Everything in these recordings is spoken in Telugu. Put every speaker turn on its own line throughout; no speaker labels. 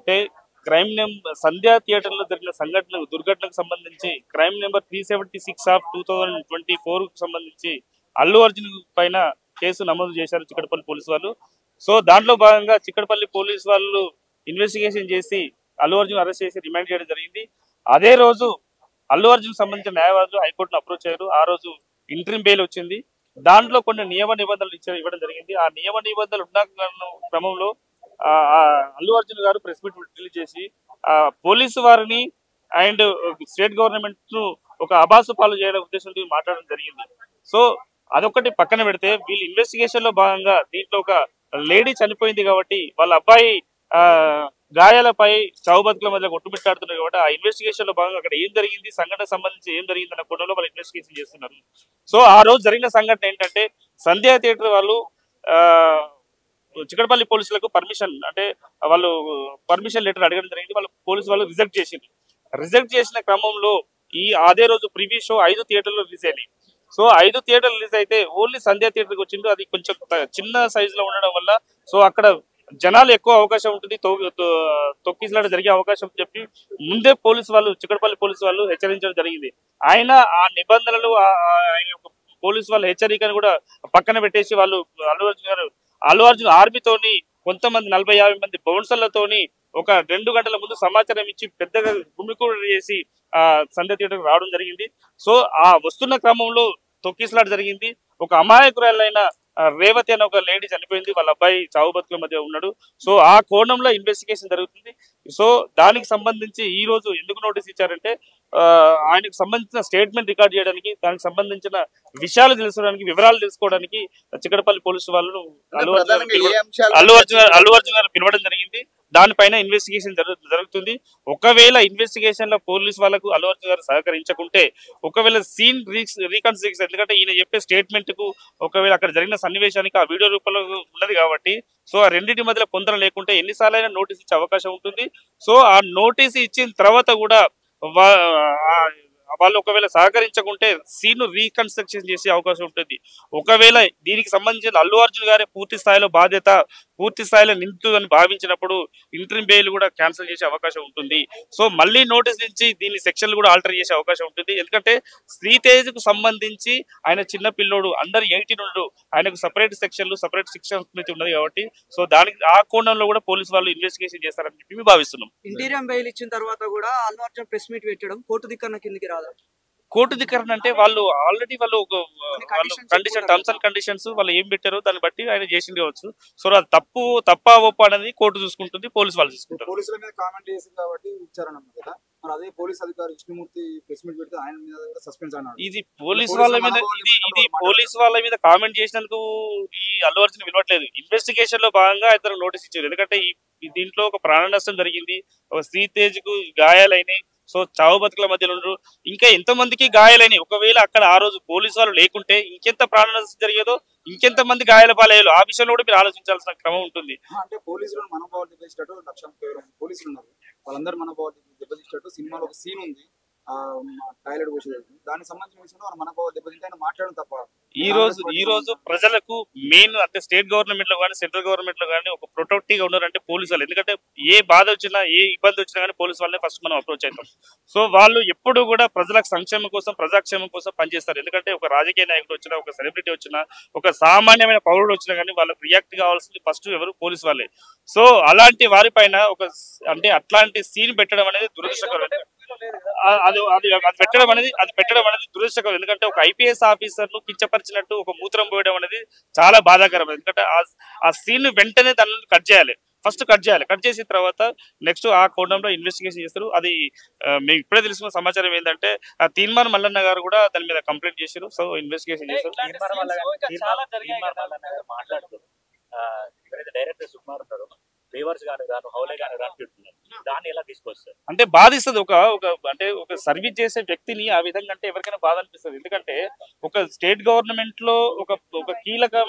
అంటే క్రైమ్ నెంబర్ సంధ్యా థియేటర్ లో జరిగిన దుర్ఘటనకు సంబంధించి క్రైమ్ నెంబర్ 376 ఆఫ్ 2024 కు సంబంధించి అల్లు అర్జున్ పైన కేసు నమోదు చేశారు చిక్కడపల్లి పోలీసు వాళ్ళు. సో దాంట్లో భాగంగా చిక్కడపల్లి పోలీసు వాళ్ళు ఇన్వెస్టిగేషన్ చేసి అల్లు అర్జున్ అరెస్ట్ చేసి రిమాండ్ చేయడం జరిగింది. అదే రోజు అల్లు అర్జున్ సంబంధించిన న్యాయవాదులు హైకోర్టును అప్రోచ్ అయ్యారు. ఆ రోజు ఇంటరిమ్ బెయిల్ వచ్చింది. దాంట్లో కొన్ని నియమ నిబంధనలు ఇవ్వడం జరిగింది. ఆ నియమ నిబంధనలు ఉన్న క్రమంలో అల్లు అర్జున్ గారు ప్రెస్ మీట్ రిలీజ్ చేసి పోలీసు వారిని అండ్ స్టేట్ గవర్నమెంట్ ను ఒక అబాసు పాలు చేయడం ఉద్దేశంతో మాట్లాడడం జరిగింది. సో అదొకటి పక్కన పెడితే వీళ్ళు ఇన్వెస్టిగేషన్ లో భాగంగా దీంట్లో ఒక లేడీ చనిపోయింది కాబట్టి వాళ్ళ అబ్బాయి గాయాలపై చావు బతుకుల మధ్య కొట్టుమిట్టాడుతున్నారు కాబట్టి ఆ ఇన్వెస్టిగేషన్ లో భాగంగా అక్కడ ఏం జరిగింది, సంఘటన సంబంధించి ఏం జరిగింది అన్న కోణంలో వాళ్ళు ఇన్వెస్టిగేషన్ చేస్తున్నారు. సో ఆ రోజు జరిగిన సంఘటన ఏంటంటే సంధ్యా థియేటర్ వాళ్ళు చిక్కడపల్లి పోలీసులకు పర్మిషన్ అంటే వాళ్ళు పర్మిషన్ లెటర్ అడగడం జరిగింది. పోలీసు వాళ్ళు రిజెక్ట్ చేసిన క్రమంలో అదే రోజు ప్రివ్యూ షో 5 థియేటర్లు రిలీజ్ అయ్యాయి. సో 5 థియేటర్లు రిలీజ్ అయితే ఓన్లీ సంధ్యా థియేటర్కి వచ్చిండు. అది కొంచెం చిన్న సైజ్ లో ఉండడం వల్ల సో అక్కడ జనాలు ఎక్కువ అవకాశం ఉంటుంది, తొక్కిసలాట జరిగే అవకాశం చెప్పి ముందే చిక్కడపల్లి పోలీసు వాళ్ళు హెచ్చరించడం జరిగింది. ఆయన ఆ నిబంధనలు ఆయన పోలీసు వాళ్ళ హెచ్చరికను కూడా పక్కన పెట్టేసి వాళ్ళు అల్లు అర్జున్ ఆర్మీతోని కొంతమంది 40-50 మంది బౌన్సర్లతోని ఒక 2 గంటల ముందు సమాచారం ఇచ్చి పెద్దగా గుమికూడు చేసి సంధ్యా థియేటర్ రావడం జరిగింది. సో ఆ వస్తున్న క్రమంలో తొక్కిసలాట జరిగింది. ఒక అమాయకురాలైన రేవతి అనే ఒక లేడీ చనిపోయింది. వాళ్ళ అబ్బాయి చావు బతుకుల మధ్య ఉన్నాడు. సో ఆ కోణంలో ఇన్వెస్టిగేషన్ జరుగుతుంది. సో దానికి సంబంధించి ఈ రోజు ఎందుకు నోటీస్ ఇచ్చారంటే ఆయనకు సంబంధించిన స్టేట్మెంట్ రికార్డ్ చేయడానికి, దానికి సంబంధించిన విషయాలు తెలుసుకోవడానికి, వివరాలు తెలుసుకోవడానికి చిక్కడపల్లి పోలీసు వాళ్ళు అల్లు అర్జున్ గారు పిలవడం జరిగింది. దానిపైన ఇన్వెస్టిగేషన్ జరుగుతుంది. ఒకవేళ ఇన్వెస్టిగేషన్ లో పోలీసు వాళ్ళకు అల్లు అర్జున్ గారు సహకరించకుంటే ఒకవేళ సీన్ రీకన్స్ట్రక్షన్, ఎందుకంటే ఈయన చెప్పే స్టేట్మెంట్ కు ఒకవేళ అక్కడ జరిగిన సన్నివేశానికి ఆ వీడియో రూపంలో ఉన్నది కాబట్టి సో ఆ రెండింటి మధ్యలో పొందన లేకుంటే ఎన్నిసార్లైనా నోటీస్ ఇచ్చే అవకాశం ఉంటుంది. సో ఆ నోటీస్ ఇచ్చిన తర్వాత కూడా వాళ్ళు ఒకవేళ సహకరించకుంటే సీన్ రీకన్స్ట్రక్షన్ చేసే అవకాశం ఉంటుంది. ఒకవేళ దీనికి సంబంధించిన అల్లు అర్జున్ గారే పూర్తి స్థాయిలో నిందితులని భావించినప్పుడు ఇంటరిమ్ బెయిల్ కూడా క్యాన్సిల్ చేసే అవకాశం ఉంటుంది. సో మళ్ళీ నోటీస్ నుంచి దీని సెక్షన్లు కూడా ఆల్టర్ చేసే అవకాశం ఉంటుంది. ఎందుకంటే శ్రీతేజ్ కు సంబంధించి ఆయన చిన్న పిల్లోడు అండర్ 18 ఉండు, ఆయనకు సపరేట్ సెక్షన్స్ నుంచి ఉన్నది కాబట్టి సో దానికి ఆ కోణంలో కూడా పోలీసు వాళ్ళు ఇన్వెస్టిగేషన్ చేస్తారని చెప్పి భావిస్తున్నాం.
ఇంటీరియం బెయిల్ ఇచ్చిన తర్వాత కూడా అల్లు అర్జున్ ప్రెస్ మీట్ పెట్టడం కోర్టు దిక్కన కిందికి రాదా?
కోర్టు ధిక్కరణ అంటే వాళ్ళు ఆల్రెడీ టర్మ్స్ అండ్ కండిషన్స్ వాళ్ళు ఏం పెట్టారో దాన్ని బట్టి ఆయన చేసింది కావచ్చు. సో అది తప్ప ఒప్ప అనేది కోర్టు చూసుకుంటుంది, పోలీసు వాళ్ళు చూసుకుంటారు.
పోలీసుల మీద కామెంట్ చేసింది కాబట్టి ఇచ్చారన్నమాట కదా. మరి అదే పోలీస్ అధికారి విష్ణుమూర్తి ప్రెస్ మీట్ పెడితే ఆయన మీద సస్పెన్స్ అన్నాడు.
ఇది పోలీసు వాళ్ళ మీద కామెంట్ చేసినందుకు ఈ అల్లు అర్జున్ వినవట్లేదు. ఇన్వెస్టిగేషన్ లో భాగంగా ఇతను నోటీస్ ఇచ్చారు. ఎందుకంటే దీంట్లో ఒక ప్రాణ నష్టం జరిగింది, ఒక శ్రీతేజ్ కు గాయాలైనాయి. సో చావు బతుకుల మధ్యలో ఉండరు, ఇంకా ఎంతమందికి గాయాలని. ఒకవేళ అక్కడ ఆ రోజు పోలీసు వాళ్ళు లేకుంటే ఇంకెంత ప్రాణ నష్టం జరిగేదో, ఇంకెంత మంది గాయాల పాలయ్యాలో ఆ విషయంలో కూడా మీరు ఆలోచించాల్సిన క్రమం ఉంటుంది.
అంటే పోలీసులు మనోభావాలు దెబ్బతీసేటట్టు 1,30,000 పోలీసులు ఉన్నారు. వాళ్ళందరూ మనోభావాలు దెబ్బతీసేటట్టు సినిమాలో ఒక సీన్ ఉంది, టాయిలెట్ పోసేది. దానికి సంబంధించిన విషయంలో మన మనోభావాలు దెబ్బతింటే మాట్లాడడం తప్ప.
ఈ రోజు ప్రజలకు మెయిన్ అంటే స్టేట్ గవర్నమెంట్ లో కానీ సెంట్రల్ గవర్నమెంట్ లో కానీ ఒక ప్రొటెక్టివ్ గా ఉన్నారంటే పోలీసు వాళ్ళు. ఎందుకంటే ఏ బాధ వచ్చినా ఏ ఇబ్బంది వచ్చినా కానీ పోలీసు వాళ్ళని ఫస్ట్ మనం అప్రోచ్ అవుతాం. సో వాళ్ళు ఎప్పుడు కూడా ప్రజలకు సంక్షేమం కోసం, ప్రజాక్షేమం కోసం పనిచేస్తారు. ఎందుకంటే ఒక రాజకీయ నాయకుడు వచ్చినా, ఒక సెలబ్రిటీ వచ్చినా, ఒక సామాన్యమైన పౌరుడు వచ్చినా కానీ వాళ్ళకి రియాక్ట్ కావాల్సింది ఫస్ట్ ఎవరు? పోలీసు వాళ్ళే. సో అలాంటి వారిపైన అట్లాంటి సీన్ పెట్టడం అనేది దురదృష్టకరం. అది పెట్టడం అనేది దురదృష్టకరం. ఎందుకంటే ఒక ఐపీఎస్ ఆఫీసర్ ను కించపరిచినట్టు ఒక మూత్రం పోయడం అనేది చాలా బాధాకరం. ఎందుకంటే ఆ సీన్ వెంటనే దాన్ని కట్ చేసిన తర్వాత నెక్స్ట్ ఆ కోణంలో ఇన్వెస్టిగేషన్ చేస్తారు. అది మేము ఇప్పుడే తెలుసుకున్న సమాచారం ఏంటంటే తీన్మార్ మల్లన్న గారు కూడా దాని మీద కంప్లైంట్ చేశారు. సో ఇన్వెస్టిగేషన్ చేస్తారు. అంటే బాధిస్తుంది. ఒక సర్వీస్ చేసే వ్యక్తిని ఆ విధంగా అంటే ఎవరికైనా బాధ అనిపిస్తుంది. ఎందుకంటే ఒక స్టేట్ గవర్నమెంట్ లో ఒక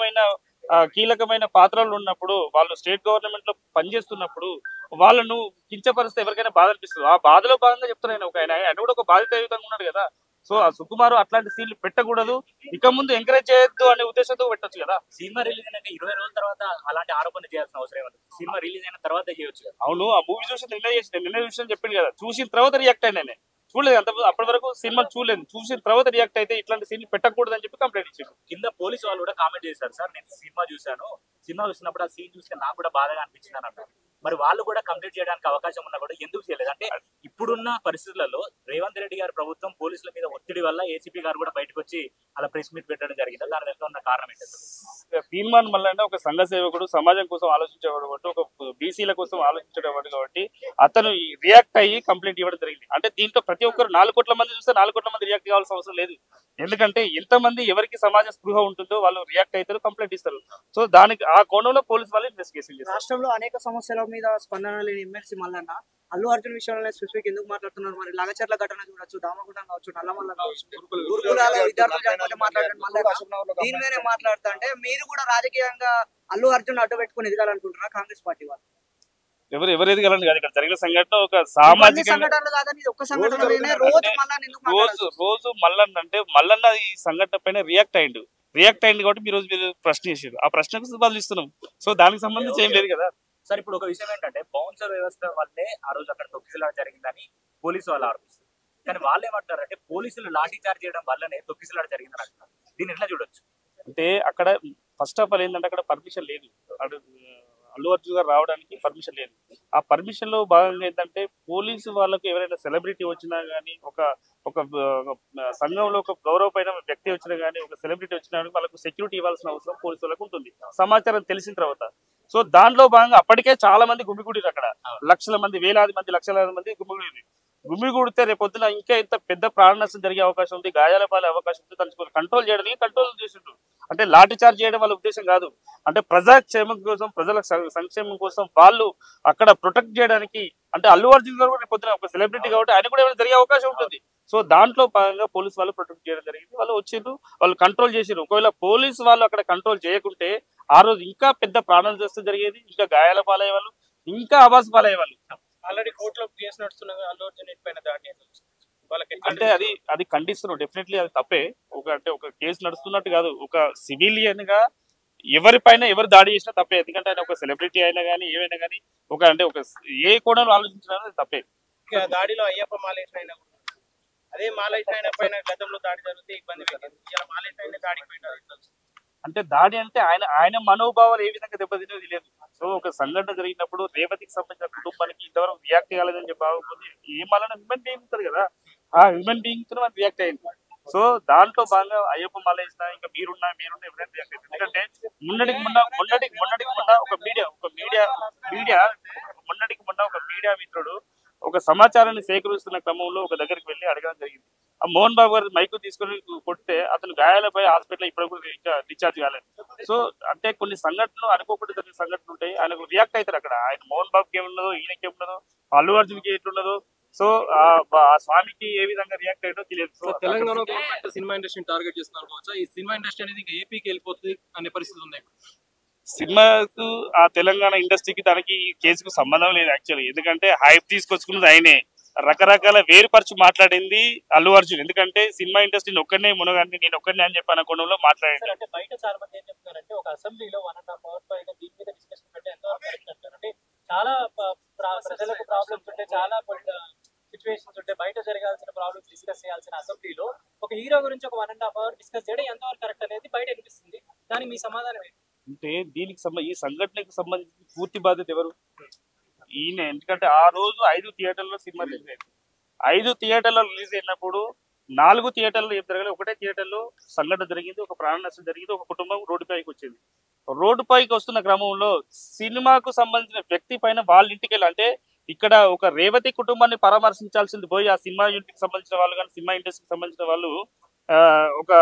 కీలకమైన పాత్రలు ఉన్నప్పుడు, వాళ్ళు స్టేట్ గవర్నమెంట్ లో పనిచేస్తున్నప్పుడు వాళ్ళను కించపరిస్తే ఎవరికైనా బాధ అనిపిస్తుంది. ఆ బాధలో భాగంగా చెప్తున్నాను. ఆయన కూడా ఒక బాధిత విధంగా ఉన్నాడు కదా. సో ఆ సుకుమార్ అట్లాంటి సీన్లు పెట్టకూడదు, ఇక ముందు ఎంకరేజ్ చేయొద్దు అనే ఉద్దేశంతో పెట్టొచ్చు కదా.
సినిమా రిలీజ్ అయినాక 20 రోజుల తర్వాత అలాంటి ఆరోపణలు చేయాల్సిన అవసరం ఏమన్నా? సినిమా రిలీజ్ అయిన తర్వాత చేయొచ్చు కదా.
అవును, ఆ మూవీ చూసి నిన్న చూసి చెప్పింది కదా, చూసిన తర్వాత రియాక్ట్ అయినా నేను చూడలేదు, అంత అప్పటి వరకు సినిమా చూడలేదు, చూసిన తర్వాత రియాక్ట్ అయితే ఇట్లాంటి సీన్లు పెట్టకూడదు అని చెప్పి కంప్లైంట్ ఇచ్చారు.
కింద పోలీసు వాళ్ళు కూడా కామెంట్ చేశారు, సార్ నేను సినిమా చూశాను, సినిమా చూసినప్పుడు ఆ సీన్ చూస్తే నాకు కూడా బాధగా అనిపించింది అని అంటారు. మరి వాళ్ళు కూడా కంప్లీట్ చేయడానికి అవకాశం ఉన్నా కూడా ఎందుకు చేయలేదు? అంటే ఇప్పుడున్న పరిస్థితులలో రేవంత్ రెడ్డి గారి ప్రభుత్వం పోలీసుల మీద ఒత్తిడి వల్ల ఏసీపీ గారు కూడా బయటకు వచ్చి అలా ప్రెస్ మీట్ పెట్టడం జరిగింది. దాని వెనుక ఉన్న కారణం ఏంటి?
తీర్మానం వల్ల ఒక సంఘ సేవకుడు, సమాజం కోసం ఆలోచించేవాడు కాబట్టి, ఒక బీసీల కోసం ఆలోచించేవాడు కాబట్టి అతను రియాక్ట్ అయ్యి కంప్లైంట్ ఇవ్వడం జరిగింది. అంటే దీంట్లో ప్రతి ఒక్కరు 4 కోట్ల మంది చూస్తే 4 కోట్ల మంది రియాక్ట్ కావాల్సిన అవసరం లేదు. ఎందుకంటే ఎంతమంది ఎవరికి సమాజ స్పృహ ఉంటుందో వాళ్ళు రియాక్ట్ అవుతారు, కంప్లైంట్ ఇస్తారు. సో దానికి ఆ కోణంలో పోలీసు వాళ్ళు ఇన్వెస్టిగేషన్ చేస్తారు.
రాష్ట్రంలో అనేక సమస్యల మీద స్పందన లేని ఎమ్మెల్సీ మల్లన్న అల్లు అర్జున్ విషయంలో స్పెసిఫిక్ ఎందుకు మాట్లాడుతున్నారు? మరి లగచర్ల ఘటన చూడొచ్చు, దామగుండం కావచ్చు, నల్లమల్ల కావచ్చు, గురుకులాల విద్యార్థులు చనిపోతే మాట్లాడండి, మల్లన్న దీని మీదనే మాట్లాడుతా అంటే మీరు కూడా రాజకీయంగా అల్లు అర్జున్ అడ్డు పెట్టుకుని ఎదగాలనుకుంటున్నారా కాంగ్రెస్ పార్టీ వాళ్ళు?
ఎవరు ఎదగాలని కాదు, ఇక్కడ జరిగిన సంఘటన ఒక సామాజిక
సంఘటనలు కాదని ఒక్క సంఘటన
రోజు మల్లన్న అంటే మల్లన్న ఈ సంఘటన పైన రియాక్ట్ అయ్యిండు కాబట్టి మీరు ప్రశ్న చేసారు, ఆ ప్రశ్నకు బదులు ఇస్తున్నాం. సో దానికి సంబంధించి ఏం లేదు కదా
సార్. ఇప్పుడు ఒక విషయం ఏంటంటే బౌన్సర్ వ్యవస్థ వల్లే ఆ రోజు అక్కడ తొక్కిసలాట జరిగిందని పోలీసు వాళ్ళు ఆరోపిస్తారు. కానీ వాళ్ళు ఏమంటారు అంటే పోలీసులు లాఠీ చార్జ్ చేయడం వల్లనే తొక్కిసలాట జరిగిందని అంటున్నారు. దీన్ని ఎట్లా చూడొచ్చు?
అంటే అక్కడ ఫస్ట్ ఆఫ్ ఆల్ ఏంటంటే అక్కడ పర్మిషన్ లేదు, అల్లు అర్జున్ గారు రావడానికి పర్మిషన్ లేదు. ఆ పర్మిషన్ లో భాగంగా ఏంటంటే పోలీసు వాళ్ళకు ఎవరైనా సెలబ్రిటీ వచ్చినా గానీ, ఒక సంఘంలో ఒక గౌరవమైన వ్యక్తి వచ్చినా గానీ, ఒక సెలబ్రిటీ వచ్చినా కానీ వాళ్ళకు సెక్యూరిటీ ఇవ్వాల్సిన అవసరం పోలీసు వాళ్ళకు ఉంటుంది, సమాచారం తెలిసిన తర్వాత. సో దాంట్లో భాగంగా అప్పటికే చాలా మంది గుమిగూడిరు అక్కడ, లక్షల మంది, వేలాది మంది గుమిగూడితే రేపొద్దున ఇంకా ఇంత పెద్ద ప్రాణ నష్టం జరిగే అవకాశం ఉంది, గాయాల పాలే అవకాశం ఉంది. దాన్ని కంట్రోల్ చేయడానికి కంట్రోల్ చేసిండ్రు. అంటే లాఠీ చార్జ్ చేయడం వాళ్ళ ఉద్దేశం కాదు, అంటే ప్రజాక్షేమం కోసం, ప్రజల సంక్షేమం కోసం వాళ్ళు అక్కడ ప్రొటెక్ట్ చేయడానికి. అంటే అల్లు అర్జున్ గారు కూడా రేపొద్దున ఒక సెలబ్రిటీ కాబట్టి ఆయన కూడా ఏమైనా జరిగే అవకాశం ఉంటుంది. సో దాంట్లో భాగంగా పోలీసు వాళ్ళు ప్రొటెక్ట్ చేయడం జరిగింది. వాళ్ళు వచ్చిండ్రు, వాళ్ళు కంట్రోల్ చేసిరు. ఒకవేళ పోలీసు వాళ్ళు అక్కడ కంట్రోల్ చేయకుంటే ఆ రోజు ఇంకా పెద్ద ప్రాణాలు నష్టం జరిగేది, ఇంకా గాయాల పాలయ్యే వాళ్ళు, ఇంకా ఆవాస పాలయ్యే వాళ్ళు.
ఆల్రెడీ కోర్టులో కేసు నడుస్తున్నది అల్లు అర్జున్ పైన దాడి
అంటే అది ఖండిస్తున్నాం, డెఫినెట్లీ అది తప్పే. ఒక కేసు నడుస్తున్నట్టు కాదు, ఒక సివిలియన్ గా ఎవరిపైన ఎవరు దాడి చేసినా తప్పే. ఎందుకంటే ఆయన ఒక సెలబ్రిటీ అయినా కానీ ఏమైనా కానీ ఒక ఏ కోణంలో ఆలోచించినా తప్పే.
దాడిలో అయ్యప్ప మాలేసిన అయినా అదే మాలేసిన అయిన పైన గతంలో దాడి జరిగితే ఇబ్బంది ఇలా మాలేసిన అయిన దాడికి పోయినారు.
అంటే దాడి అంటే ఆయన మనోభావాలు ఏ విధంగా దెబ్బతినేది లేదు. సో ఒక సంఘటన జరిగినప్పుడు రేవతికి సంబంధించిన కుటుంబానికి ఇంతవరకు రియాక్ట్ కాలేదని చెప్పి బాగుంది. ఏమన్నా హ్యూమన్ బీయింగ్ ఉంటుంది కదా, ఆ హ్యూమన్ బీయింగ్ తో మనం రియాక్ట్ అయింది. సో దాంట్లో భాగంగా అయ్యప్ప మాల వేసిన ఇంకా మీరున్నా ఎవరైనా రియాక్ట్ అయింది. ఎందుకంటే మొన్నటికి మొన్న ఒక మీడియా మిత్రుడు ఒక సమాచారాన్ని సేకరిస్తున్న క్రమంలో ఒక దగ్గరికి వెళ్ళి అడగడం జరిగింది. ఆ మోహన్ బాబు గారు మైకు తీసుకొని కొడితే అతను గాయాలపై హాస్పిటల్ ఇప్పుడు ఇంకా డిశ్చార్జ్ కాలేదు. సో అంటే కొన్ని సంఘటనలు అనుకోకుండా జరిగిన సంఘటనలు ఉంటాయి, ఆయనకు రియాక్ట్ అవుతారు అక్కడ. ఆయన మోహన్ బాబుకి ఏమున్నదో, ఈయనకి ఏమున్నదో, అల్లు అర్జున్కి ఎట్లున్నదో, సో ఆ స్వామికి ఏ విధంగా రియాక్ట్ అయ్యో తెలియదు. సో
తెలంగాణ గవర్నమెంట్ సినిమా ఇండస్ట్రీని టార్గెట్ చేస్తున్నారు కావచ్చు, ఈ సినిమా ఇండస్ట్రీ అనేది ఇంకా ఏపీకి వెళ్ళిపోతుంది అనే పరిస్థితి ఉంది.
సినిమాకు ఆ తెలంగాణ ఇండస్ట్రీకి దానికి ఈ కేసుకు సంబంధం లేదు యాక్చువల్లీ. ఎందుకంటే హైప్ తీసుకొచ్చుకున్నది ఆయనే, రకరకాల వేరుపరచు మాట్లాడింది అల్లు అర్జున్. ఎందుకంటే సినిమా ఇండస్ట్రీని ఒక్కనే మునగాన్ని నేను ఒక్కనే అని చెప్పి అనుకోవడంలో మాట్లాడారు.
అంటే బయట చాలా మంది ఏం చెప్తున్నారంటే ఒక అసెంబ్లీలో 1.5 hours పైగా దీని మీద డిస్కషన్ పెట్టే ఎంతవరకు కరెక్ట్ అంటారు? అంటే చాలా ప్రజలకు ప్రాబ్లమ్స్ ఉంటాయి, చాలా సిచ్యువేషన్స్ ఉంటాయి, బయట జరగాల్సిన ప్రాబ్లమ్స్ డిస్కస్ చేయాల్సిన అసెంబ్లీలో ఒక హీరో గురించి ఒక 1.5 hour డిస్కస్ చేయడం ఎంతవరకు కరెక్ట్ అనేది బయట అనిపిస్తుంది. దానికి మీ సమాధానం ఏంటి?
అంటే దీనికి ఈ సంఘటనకు సంబంధించి పూర్తి బాధ్యత ఎవరు? ఈయన. ఎందుకంటే ఆ రోజు 5 థియేటర్లో సినిమా రిలీజ్ అయింది. 5 థియేటర్లో రిలీజ్ అయినప్పుడు 4 థియేటర్లు ఏం జరగలేదు, ఒకటే థియేటర్లో సంఘటన జరిగింది, ఒక ప్రాణ నష్టం జరిగింది, ఒక కుటుంబం రోడ్డుపైకి వచ్చింది. రోడ్డుపైకి వస్తున్న క్రమంలో సినిమాకు సంబంధించిన వ్యక్తి పైన వాళ్ళ ఇంటికి వెళ్ళి, అంటే ఇక్కడ ఒక రేవతి కుటుంబాన్ని పరామర్శించాల్సింది పోయి ఆ సినిమా యూనిట్కి సంబంధించిన వాళ్ళు కానీ సినిమా ఇండస్ట్రీకి సంబంధించిన వాళ్ళు ఒక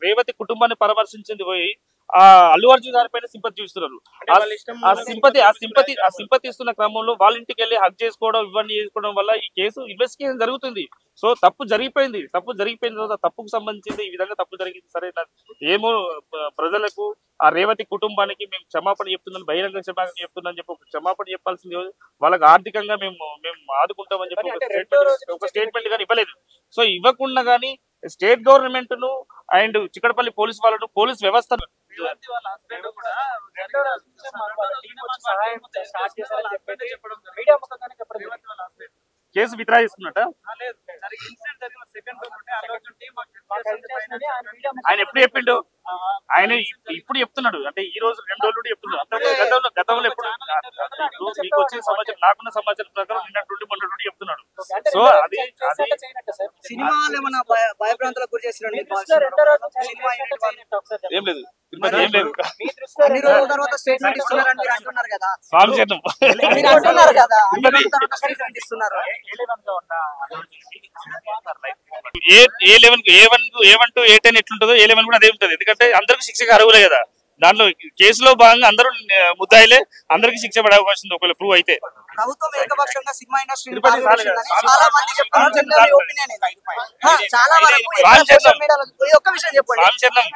రేవతి కుటుంబాన్ని పరామర్శించింది పోయి ఆ అల్లు అర్జున్ గారి పైన సింపతి చూస్తున్నారు. ఆ సింపతి ఇస్తున్న క్రమంలో వాళ్ళ ఇంటికి వెళ్ళి హక్ చేసుకోవడం, ఇవన్నీ చేసుకోవడం వల్ల ఈ కేసు ఇన్వెస్టిగేషన్ జరుగుతుంది. సో తప్పు జరిగిపోయిన తర్వాత తప్పుకు సంబంధించింది ఈ విధంగా తప్పు జరిగింది. సరే ఏమో ప్రజలకు ఆ రేవతి కుటుంబానికి మేము క్షమాపణ చెప్తున్నాం, బహిరంగ క్షమాపణ చెప్తున్నాం చెప్పి క్షమాపణ చెప్పాల్సింది వాళ్ళకి ఆర్థికంగా మేము ఆదుకుంటామని చెప్పి ఒక స్టేట్మెంట్ కానీ ఇవ్వలేదు. సో ఇవ్వకుండా కానీ స్టేట్ గవర్నమెంట్ ను అండ్ చిక్కడపల్లి పోలీస్ వాళ్ళను పోలీస్ వ్యవస్థను కేసు విత్డ్రా చేసుకున్నట్ట ఆయన ఎప్పుడు చెప్పిండు ఆయన ఇప్పుడు చెప్తున్నాడు అంటే ఈ రోజు 2 రోజులు చెప్తున్నాడు అంత గతంలో ఎప్పుడు మీకు వచ్చిన సమాచారం నాకున్న సమాచారం ప్రకారం నిన్న నుండి మొన్న నుండి చెప్తున్నాడు సో అది
సినిమా ఏమన్నా భయభ్రాంతులకు గురి చేసినాడు
ఏం లేదు ఏం లేదు
అన్ని రోజుల తర్వాత స్టేట్మెంట్ ఇస్తున్నారని మీరు అంటున్నారు కదా
స్వామి చేద్దాం
మీరు అంటున్నారు కదా అన్ని రోజుల తర్వాత స్టేట్మెంట్ ఇస్తున్నారు
A1 to A10 ఎట్లుంటుందో A11 కూడా అదే ఉంటుంది ఎందుకంటే అందరికి శిక్షకు అర్హులే కదా దాంట్లో కేసులో భాగంగా అందరూ ముద్దాయిలే అందరికి శిక్ష పడే అవకాశం ఉంది ఒకవేళ ప్రూవ్ అయితే
ప్రభుత్వం ఏకపక్షంగా సినిమా ఇండస్ట్రీ చాలా మంది చెప్తున్నారు. చాలా వరకు ఒక్క విషయం చెప్పండి.